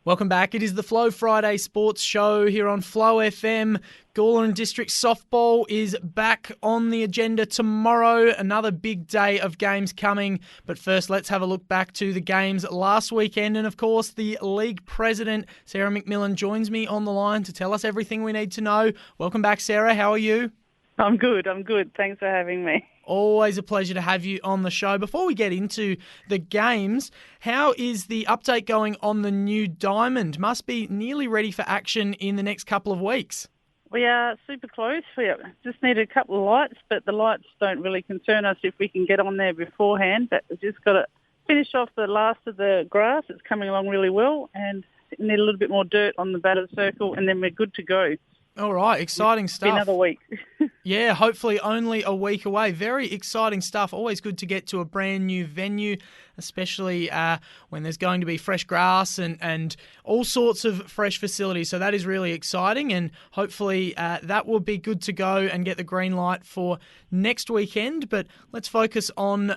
Welcome back. It is the Flow Friday Sports Show here on Flow FM. Gawler and District Softball is back on the agenda tomorrow. Another big day of games coming. But first, let's have a look back to the games last weekend. And of course, the league president, Sarah McMillan, joins me on the line to tell us everything we need to know. Welcome back, Sarah. How are you? I'm good. Thanks for having me. Always a pleasure to have you on the show. Before we get into the games, how is the update going on the new diamond? Must be nearly ready for action in the next couple of weeks. We are super close. We just need a couple of lights, but the lights don't really concern us if we can get on there beforehand. But we've just got to finish off the last of the grass. It's coming along really well, and we need a little bit more dirt on the batter's circle, and then we're good to go. All right, exciting stuff. Another week. Yeah, hopefully only a week away. Very exciting stuff. Always good to get to a brand new venue, especially when there's going to be fresh grass and all sorts of fresh facilities. So that is really exciting, and hopefully that will be good to go and get the green light for next weekend. But let's focus on,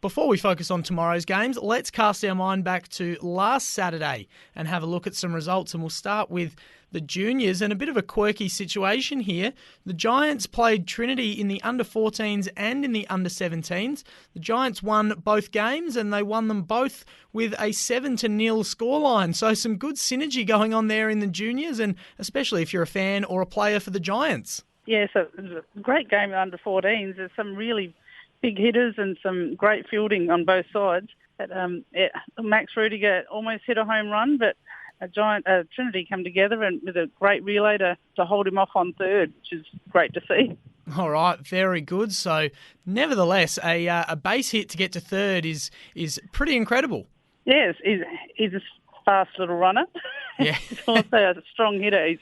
before we focus on tomorrow's games, let's cast our mind back to last Saturday and have a look at some results. And we'll start with the juniors, and a bit of a quirky situation here. The Giants played Trinity in the under-14s and in the under-17s. The Giants won both games, and they won them both with a 7-0 scoreline. So some good synergy going on there in the juniors, and especially if you're a fan or a player for the Giants. Yeah, so it was a great game at under-14s. There's some really big hitters and some great fielding on both sides. But, Max Rudiger almost hit a home run, but Trinity come together and with a great relay to hold him off on third, which is great to see. All right, very good. So, nevertheless, a base hit to get to third is pretty incredible. Yes, he's a fast little runner. Yeah. He's also a strong hitter.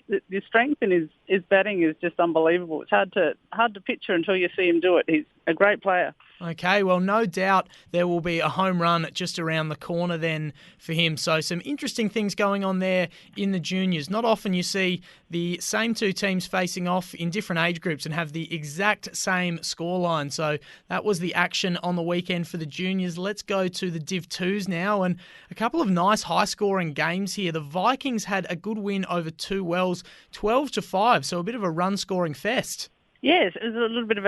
The strength in his batting is just unbelievable. It's hard to picture until you see him do it. He's a great player. Okay, well, no doubt there will be a home run just around the corner then for him. So some interesting things going on there in the juniors. Not often you see the same two teams facing off in different age groups and have the exact same scoreline. So that was the action on the weekend for the juniors. Let's go to the Div 2s now, and a couple of nice high-scoring games here. The Vikings had a good win over Two Wells, 12-5, so a bit of a run-scoring fest. Yes, it was a little bit of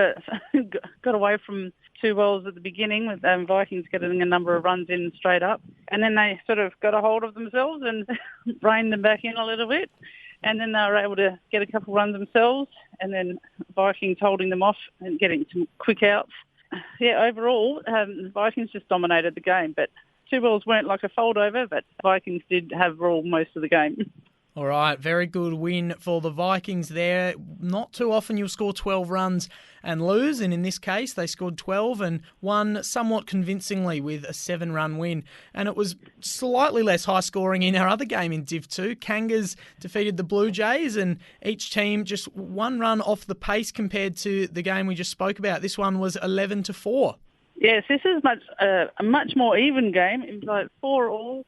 got away from Two Wells at the beginning with Vikings getting a number of runs in straight up. And then they sort of got a hold of themselves and reined them back in a little bit. And then they were able to get a couple of runs themselves, and then Vikings holding them off and getting some quick outs. Yeah, overall, Vikings just dominated the game. But Two Wells weren't like a foldover, but Vikings did have rule most of the game. All right, very good win for the Vikings there. Not too often you'll score 12 runs and lose, and in this case they scored 12 and won somewhat convincingly with a 7-run win. And it was slightly less high scoring in our other game in Div 2. Kangas defeated the Blue Jays, and each team just one run off the pace compared to the game we just spoke about. This one was 11-4. Yes, this is a much more even game. It was like 4-all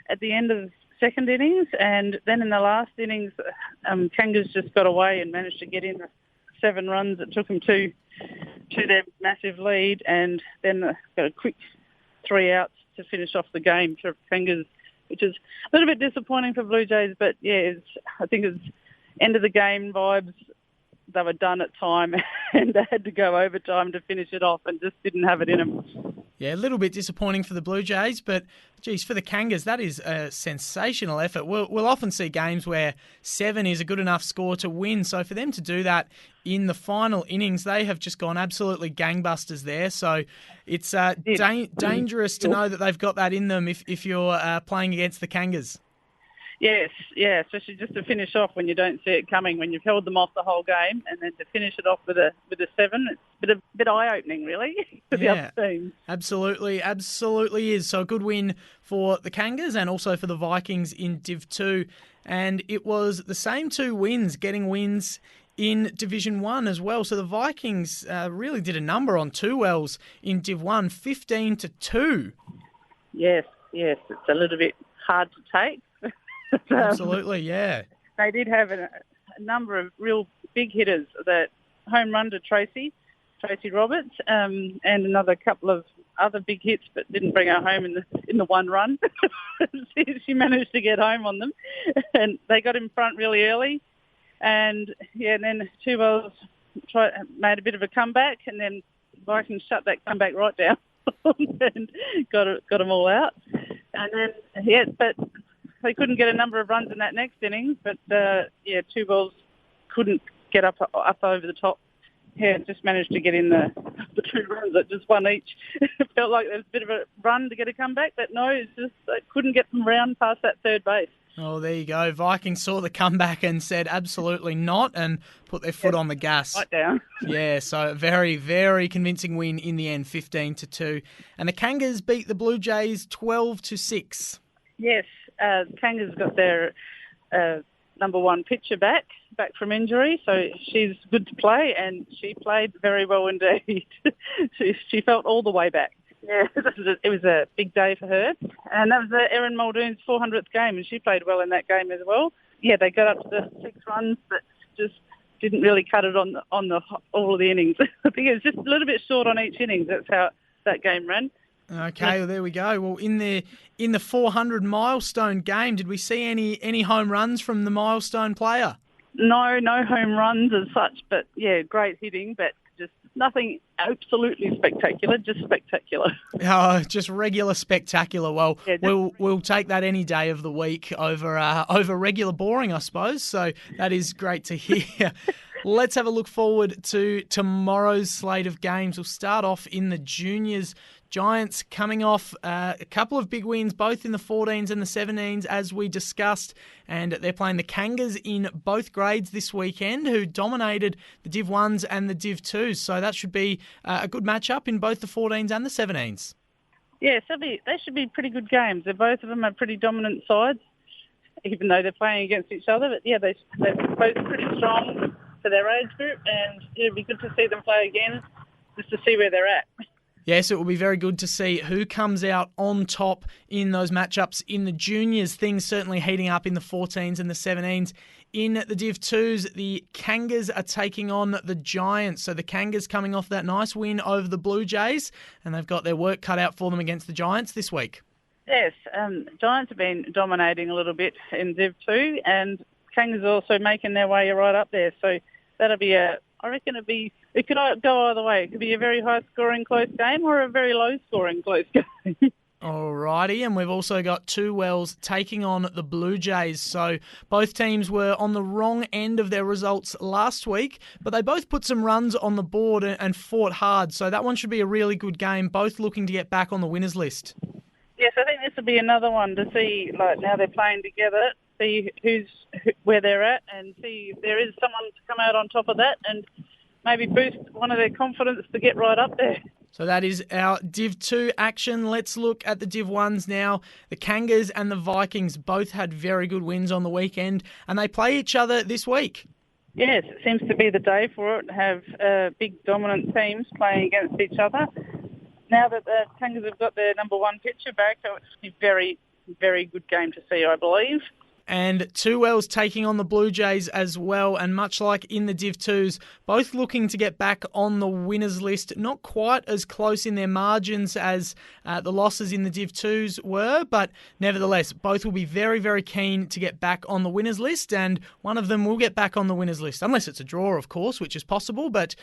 at the end of second innings, and then in the last innings, Kangas just got away and managed to get in 7 runs. It took them to their massive lead, and then got a quick 3 outs to finish off the game for Kangas, which is a little bit disappointing for Blue Jays, but yeah, I think it's end of the game vibes. They were done at time and they had to go overtime to finish it off and just didn't have it in them. Yeah, a little bit disappointing for the Blue Jays, but geez, for the Kangas, that is a sensational effort. We'll often see games where 7 is a good enough score to win. So for them to do that in the final innings, they have just gone absolutely gangbusters there. So it's dangerous to know that they've got that in them if you're playing against the Kangas. Yes, yeah, especially just to finish off when you don't see it coming, when you've held them off the whole game, and then to finish it off with a 7, it's a bit eye-opening, really, for the other teams. Absolutely is. So a good win for the Kangas and also for the Vikings in Div 2. And it was the same 2 wins, getting wins in Division 1 as well. So the Vikings really did a number on Two Wells in Div 1, 15-2. Yes, it's a little bit hard to take. Absolutely, yeah. They did have a number of real big hitters. That home run to Tracy Roberts, and another couple of other big hits, but didn't bring her home in the one run. She managed to get home on them, and they got in front really early. And then Two Wells made a bit of a comeback, and then Vikings shut that comeback right down and got them all out. And then but they couldn't get a number of runs in that next inning. But Two Wells couldn't get up over the top. Yeah, just managed to get in the 2 runs at just one each. It felt like there was a bit of a run to get a comeback, but no, it's just they couldn't get them round past that third base. Oh, there you go. Vikings saw the comeback and said absolutely not and put their foot on the gas. Right down. Yeah, so very, very convincing win in the end, 15-2. And the Kangas beat the Blue Jays 12-6. Yes, Kangas got their number one pitcher back from injury, so she's good to play, and she played very well indeed. she felt all the way back. Yeah, it was a big day for her, and that was Erin Muldoon's 400th game, and she played well in that game as well. Yeah, they got up to the 6 runs, but just didn't really cut it on all of the innings. I think it was just a little bit short on each innings. That's how that game ran. Okay, well, there we go. Well, in the 400 milestone game, did we see any home runs from the milestone player? No home runs as such, but yeah, great hitting, but just nothing absolutely spectacular, just spectacular. Oh, just regular spectacular. Well, yeah, we'll take that any day of the week over regular boring, I suppose. So that is great to hear. Let's have a look forward to tomorrow's slate of games. We'll start off in the juniors. Giants coming off a couple of big wins, both in the 14s and the 17s, as we discussed. And they're playing the Kangas in both grades this weekend, who dominated the Div 1s and the Div 2s. So that should be a good matchup in both the 14s and the 17s. Yes, they should be pretty good games. Both of them are pretty dominant sides, even though they're playing against each other. But yeah, they're both pretty strong for their age group, and it'll be good to see them play again, just to see where they're at. Yes, it will be very good to see who comes out on top in those matchups in the juniors. Things certainly heating up in the 14s and the 17s. In the Div 2s, the Kangas are taking on the Giants. So the Kangas coming off that nice win over the Blue Jays, and they've got their work cut out for them against the Giants this week. Yes, Giants have been dominating a little bit in Div 2, and Kangas are also making their way right up there. So that'll be I reckon it could go either way. It could be a very high-scoring close game or a very low-scoring close game. Alrighty, and we've also got Two Wells taking on the Blue Jays. So both teams were on the wrong end of their results last week, but they both put some runs on the board and fought hard. So that one should be a really good game, both looking to get back on the winners list. Yes, I think this will be another one to see, like, now they're playing together, see where they're at, and see if there is someone to come out on top of that and maybe boost one of their confidence to get right up there. So that is our Div 2 action. Let's look at the Div 1s now. The Kangas and the Vikings both had very good wins on the weekend, and they play each other this week. Yes, it seems to be the day for it, have big dominant teams playing against each other. Now that the Kangas have got their number one pitcher back, it's a very, very good game to see, I believe. And Two Wells taking on the Blue Jays as well. And much like in the Div 2s, both looking to get back on the winners list. Not quite as close in their margins as the losses in the Div 2s were, but nevertheless, both will be very, very keen to get back on the winners list. And one of them will get back on the winners list, unless it's a draw, of course, which is possible. But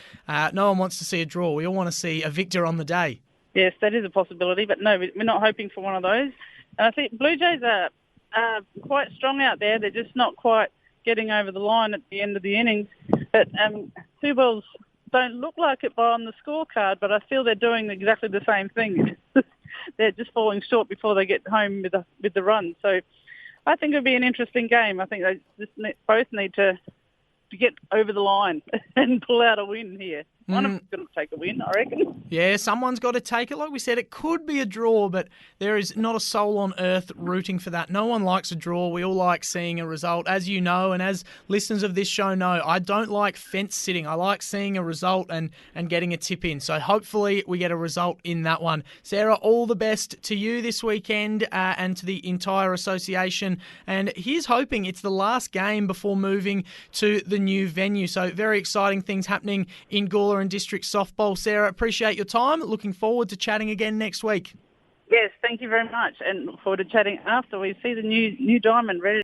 no one wants to see a draw. We all want to see a victor on the day. Yes, that is a possibility. But no, we're not hoping for one of those. And I think Blue Jays are quite strong out there. They're just not quite getting over the line at the end of the innings. But Two Wells don't look like it on the scorecard, but I feel they're doing exactly the same thing. They're just falling short before they get home with the run. So I think it'll be an interesting game. I think they just both need to get over the line and pull out a win here. One of them's going to take a win, I reckon. Yeah, someone's got to take it. Like we said, it could be a draw, but there is not a soul on earth rooting for that. No one likes a draw. We all like seeing a result. As you know, and as listeners of this show know, I don't like fence sitting. I like seeing a result and getting a tip in. So hopefully we get a result in that one. Sarah, all the best to you this weekend and to the entire association. And here's hoping it's the last game before moving to the new venue. So very exciting things happening in Gawler Gawler and District Softball. Sarah, appreciate your time. Looking forward to chatting again next week. Yes, thank you very much, and look forward to chatting after we see the new diamond ready.